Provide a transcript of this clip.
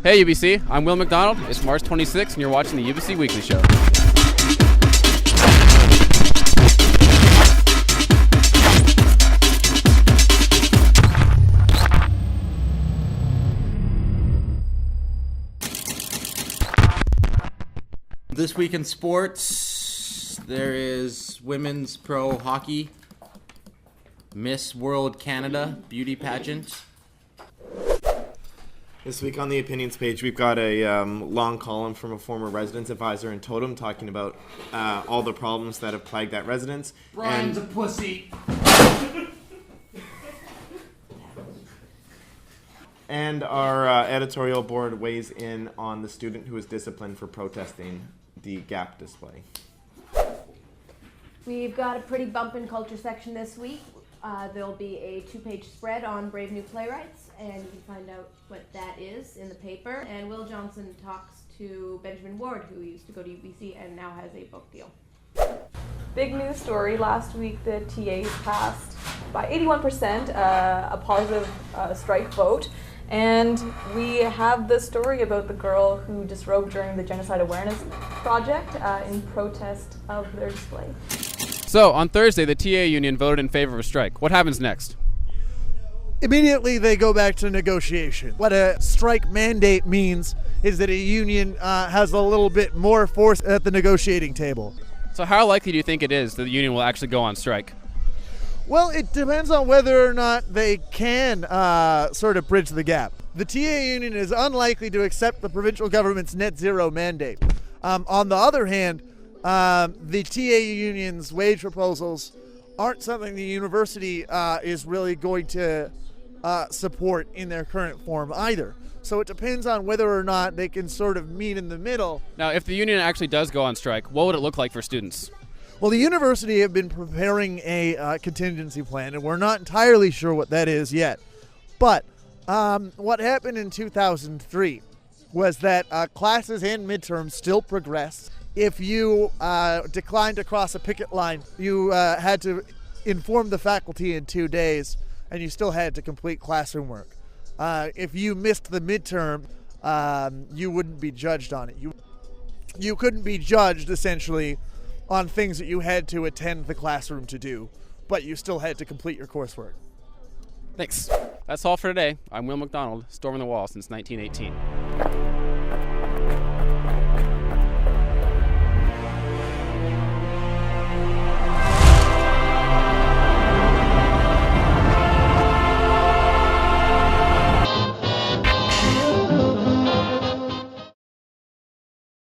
Hey UBC, I'm Will McDonald. It's March 26th and you're watching the Ubyssey Weekly Show. This week in sports, there is women's pro hockey, Miss World Canada beauty pageant. This week on the opinions page, we've got a long column from a former residence advisor in Totem talking about all the problems that have plagued that residence. Brian's a pussy. And our editorial board weighs in on the student who was disciplined for protesting the Gap display. We've got a pretty bumpin' culture section this week. There'll be a 2-page spread on Brave New Playwrights, and you can find out what that is in the paper. And Will Johnson talks to Benjamin Ward, who used to go to UBC and now has a book deal. Big news story. Last week, the TA passed by 81% a positive strike vote. And we have the story about the girl who disrobed during the Genocide Awareness Project in protest of their display. So, on Thursday, the TA union voted in favor of a strike. What happens next? Immediately, they go back to negotiation. What a strike mandate means is that a union has a little bit more force at the negotiating table. So how likely do you think it is that the union will actually go on strike? Well, it depends on whether or not they can sort of bridge the gap. The TA union is unlikely to accept the provincial government's net zero mandate. On the other hand, the TA union's wage proposals aren't something the university is really going to support in their current form either. So it depends on whether or not they can sort of meet in the middle. Now, if the union actually does go on strike, what would it look like for students? Well, the university have been preparing a contingency plan, and we're not entirely sure what that is yet. But what happened in 2003 was that classes and midterms still progressed. If you declined to cross a picket line, you had to inform the faculty in 2 days, and you still had to complete classroom work. If you missed the midterm, you wouldn't be judged on it. You couldn't be judged, essentially, on things that you had to attend the classroom to do, but you still had to complete your coursework. Thanks. That's all for today. I'm Will McDonald, storming the wall since 1918.